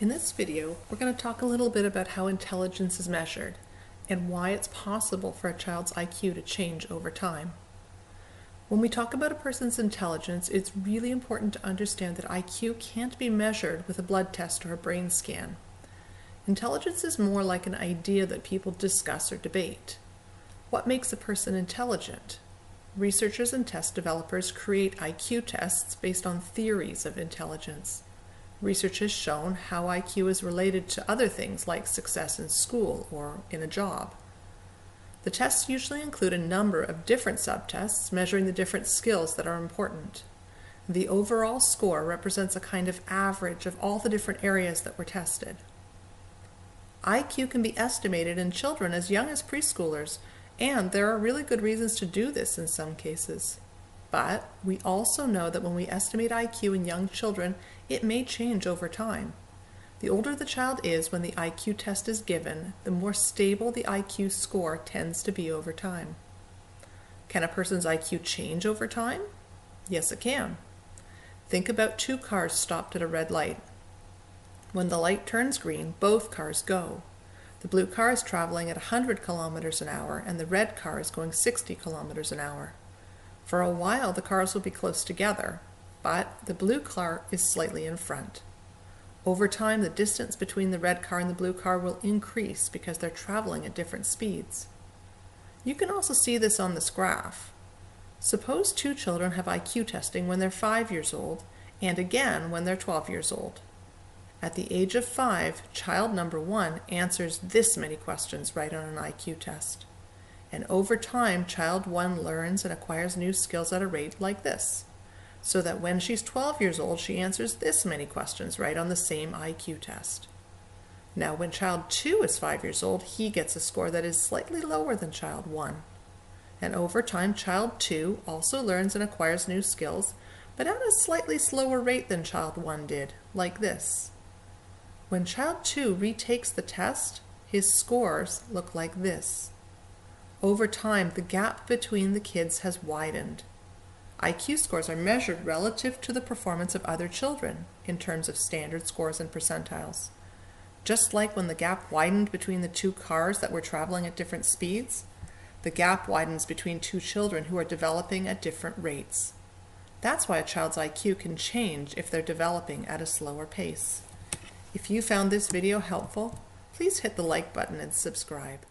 In this video, we're going to talk a little bit about how intelligence is measured and why it's possible for a child's IQ to change over time. When we talk about a person's intelligence, it's really important to understand that IQ can't be measured with a blood test or a brain scan. Intelligence is more like an idea that people discuss or debate. What makes a person intelligent? Researchers and test developers create IQ tests based on theories of intelligence. Research has shown how IQ is related to other things like success in school or in a job. The tests usually include a number of different subtests measuring the different skills that are important. The overall score represents a kind of average of all the different areas that were tested. IQ can be estimated in children as young as preschoolers, and there are really good reasons to do this in some cases. But we also know that when we estimate IQ in young children, it may change over time. The older the child is when the IQ test is given, the more stable the IQ score tends to be over time. Can a person's IQ change over time? Yes, it can. Think about two cars stopped at a red light. When the light turns green, both cars go. The blue car is traveling at 100 kilometers an hour and the red car is going 60 kilometers an hour. For a while, the cars will be close together, but the blue car is slightly in front. Over time, the distance between the red car and the blue car will increase because they're traveling at different speeds. You can also see this on this graph. Suppose two children have IQ testing when they're 5 years old and again when they're 12 years old. At the age of 5, child number 1 answers this many questions right on an IQ test. And over time, child 1 learns and acquires new skills at a rate like this, so that when she's 12 years old, she answers this many questions right on the same IQ test. Now, when child 2 is 5 years old, he gets a score that is slightly lower than child 1. And over time, child 2 also learns and acquires new skills, but at a slightly slower rate than child 1 did, like this. When child 2 retakes the test, his scores look like this. Over time, the gap between the kids has widened. IQ scores are measured relative to the performance of other children in terms of standard scores and percentiles. Just like when the gap widened between the two cars that were traveling at different speeds, the gap widens between two children who are developing at different rates. That's why a child's IQ can change if they're developing at a slower pace. If you found this video helpful, please hit the like button and subscribe.